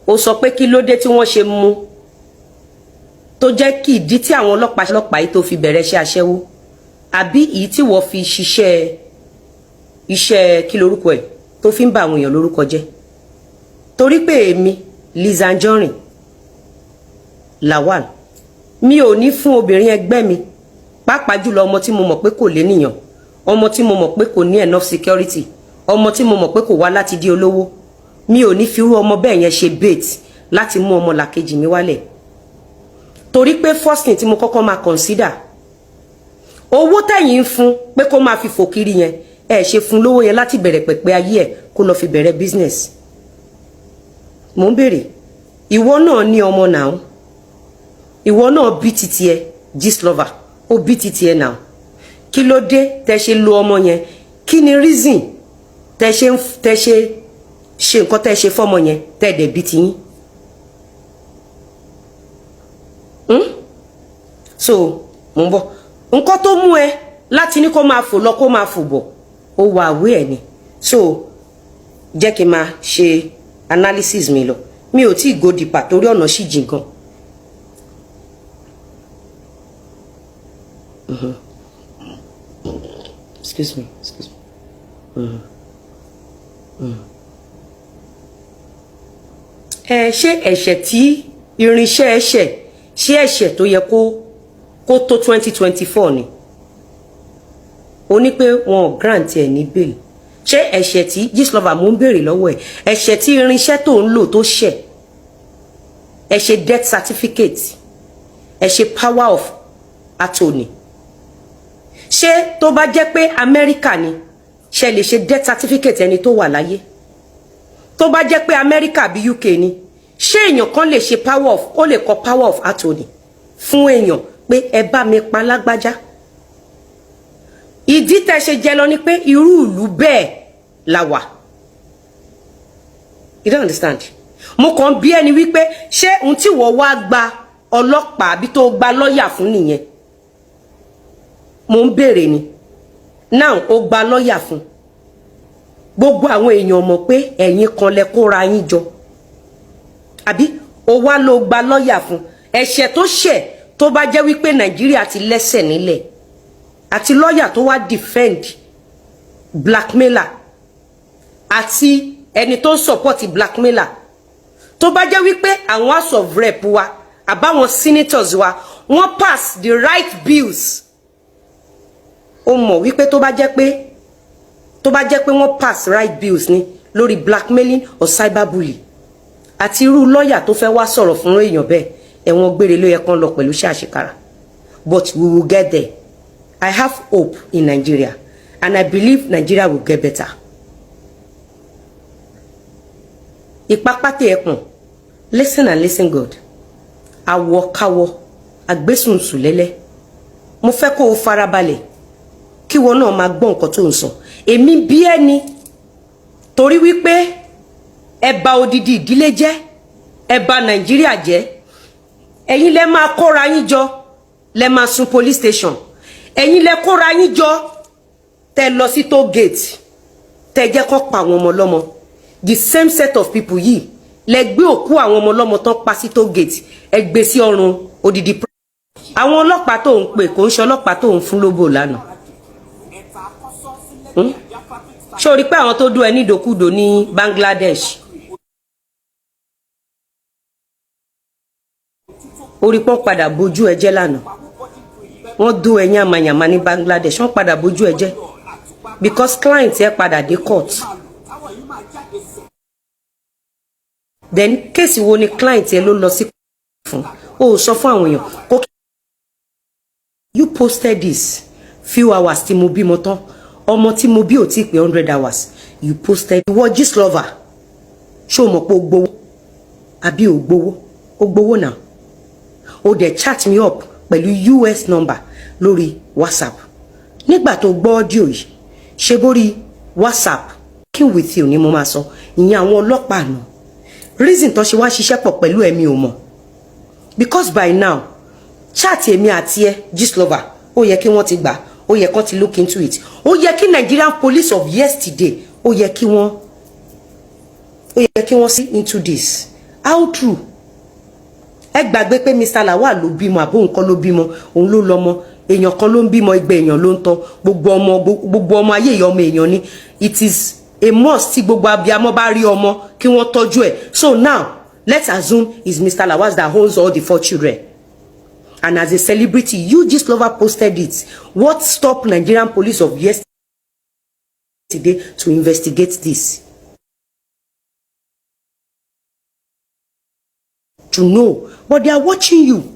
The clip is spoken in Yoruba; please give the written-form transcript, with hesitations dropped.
ó sọ pé kí ló dé tí wọ́n ṣe mú tó jẹ́ kí ìdí tí àwọn ọlọ́pàá yìí tó fi bẹ̀rẹ̀ iṣẹ́ aṣẹ́wó àbí èyí tí wọ́n fi ṣiṣẹ́ iṣẹ́ kí lorúkọ ẹ̀ tó fi ń bà àwọn èèyàn lórúkọ jẹ́. Torí pé èmi Lizzy Anjorin Lawal mi ò ní fún obìnrin ẹgbẹ́ mi pàápàá jùlọ ọmọ tí mo mọ̀ pé kò lénìyàn, ọmọ tí mo mọ̀ pé kò ní enough security, ọmọ tí mo mọ̀ pé kò wá láti di olówó, mi ò ní firú ọmọ bẹ́ẹ̀ yẹn ṣe bait láti mú ọmọ làkejì mi wálẹ̀. Torí pé first thing tí mo kọ́kọ́ máa consider owó tẹ̀yìn ń fún pé kó máa fi fò kiri yẹn ẹ ṣe fún lówó yẹn láti bẹ̀rẹ̀ pẹ̀pẹ̀ ayé ẹ̀ kó lọ fi bẹ̀rẹ̀ business. Mo ń béèrè ìwọ náà ní ọmọ náà, ìwọ náà bí titi ẹ Gistlover ó bí titi ẹ náà, kí ló dé tẹ ṣe lo ọmọ yẹn, kí ni reason tẹ ṣe nǹkan tẹ ṣe fọmọ yẹn tẹ dẹ̀ bí tiyín. So mo ń bọ̀ nǹkan tó mú ẹ láti ní kó máa fò lọ kó máa fò bọ̀ ó wà àwé ẹ̀ ni. So jẹ́ kí n máa ṣe analysis mi lọ, mi ò tí ì go deeper torí ọ̀nà sì jìn gan. Excuse me. Ṣé ẹ̀ṣẹ̀ tí irinṣẹ́ ẹ̀ṣẹ̀ ṣé ẹ̀ṣẹ̀ tó yẹ kó tó 2024 ni? Ó ní pé wọn grant ẹ̀ ní bail. Ṣé ẹ̀ṣẹ̀ tí Gistlover mú ń béèrè lọ́wọ́ ẹ̀, ẹ̀ṣẹ̀ tí irinṣẹ́ tó ń lò tó ṣẹ̀, ẹ̀ṣẹ̀ death certificate, ẹ̀ṣẹ̀ power of attorney. Ṣé tó bá jẹ́ pé Amẹ́ríkà ni ṣe lè ṣe death certificate ẹni tó wà láyé? Tó bá jẹ́ pé Amẹ́ríkà bí UK ni ṣé èèyàn kan lè ṣe ó lè kọ power of attorney fún èèyàn pé ẹ bá mi pa lágbájá? Ìdí tẹ́ ṣe jẹ lọ ni pé irú ìlú bẹ́ẹ̀ la wà. You don't understand? Mo kàn bí ẹni wípé ṣé ohun tí wọ́n wá gba ọlọ́pàá àbí tó gba lọ́ọ̀yà fún nìyẹn? Mo ń béèrè ni. Now ó gba lọ́ọ̀yà fún. Gbogbo àwọn èèyàn mọ̀ pé ẹ̀yin kan lẹ kóra yín jọ. Àbí ó wá ló gba lọ́ọ̀yà fún. Ẹ̀ṣẹ̀ tó ṣẹ̀ tó bá jẹ́ wípé Nàìjíríà ti lẹ́sẹ̀ nílẹ̀ àti lọ́ọ̀yà tó wá defend blackmailer àti ẹni tó ń support blackmailer tó bá jẹ́ wípé àwọn house of rep wa àbáwọn senators wa wọ́n pass the right bills. Ó mọ̀ wípé tó bá jẹ́ pé wọ́n pass right bills ni lórí blackmailing or cyberbullying àti irú lọ́ọ̀yà tó fẹ́ wá sọ̀rọ̀ fún èèyàn bẹ́ẹ̀ ẹ̀wọ̀n gbére ló yẹ kán lọ pẹ̀lú ṣàṣekára. But we will get there. I have hope in Nigeria and I believe Nigeria will get better. Ìpápátẹ ẹkùn, listen and listen good. Àwọ̀ káwọ̀, àgbésùnsù lẹ́lẹ́. Mo fẹ́ kó o farabalẹ̀ kí wọ́n náà máa gbọ́ nǹkan tó ń sọ. Èmi bí ẹni torí wípé ẹ bà odidi ìdílé jẹ́, ẹ bà Nàìjíríà jẹ́. Ẹ̀yin lẹ máa kóra yín jọ, lẹ máa sun police station. Ẹ̀yin lẹ kóra yín jọ tẹ́ lọ sí toll gate tẹ́ jẹ́ kó pa àwọn ọmọ lọ́mọ. The same set of people yìí lẹ gbé òkú àwọn ọmọ lọ́mọ tán pa sí toll gate ẹ gbé sí ọrùn odidi. Àwọn ọlọ́pàá tó ń pè kò ń ṣe ọlọ́pàá tó ń fún lóbò lánàá. Ṣé o rí pé àwọn tó dú ẹ ní ìdòkúdò ní Bangladesh? Orí pọ́n padà bójú ẹ jẹ́ lánàá. Wọ́n dú ẹ yàmàyàmà ní Bangladesh, wọ́n padà bójú ẹ jẹ́ because client ẹ padà dé court. Then case wo ni client ẹ ló lọ sí fún? O sọ fún àwọn èèyàn. You posted this few hours tí mo bímọ tán. Ọmọ tí mo bí ò tí pé 100 hours. You posted. Ìwọ Gistlover. Ṣé o mọ̀ pé o gbowó? Àbí o gbowó? O gbowó náà. O dẹ̀ chat me up pẹ̀lú US number lórí WhatsApp. Nígbà tó gbọ́ audio yìí, ṣe borí WhatsApp kí with you ni mo máa sọ. Ìyẹn àwọn ọlọ́pàá nù. Reason tó ṣe wá ṣiṣẹ́ pọ̀ pẹ̀lú ẹ̀mí ò mọ̀. Because by now, chat èmi àti ẹ Gistlover, ó yẹ kí wọ́n ti gbà, ó yẹ kán ti look into it. Ó yẹ kí Nigerian police of yesterday, ó yẹ kí wọ́n see into this. how true? Ẹ gbàgbé pé Mr. Lawal ló bímọ àbó nǹkan ló bímọ, òun ló lọ́mọ, èèyàn kan ló ń bímọ, igbe èèyàn ló ń tọ́, gbogbo ọmọ ayé ìyá ọmọ èèyàn ni. It is a must tí gbogbo abiyamọ bá rí ọmọ kí wọ́n tọ́jú ẹ̀. So now let's assume it's Mr. Lawal that holds all the 4 children. And as a celebrity, you Gistlover posted it. What stopped Nigerian police of yesterday to investigate this? To know, but they are watching you.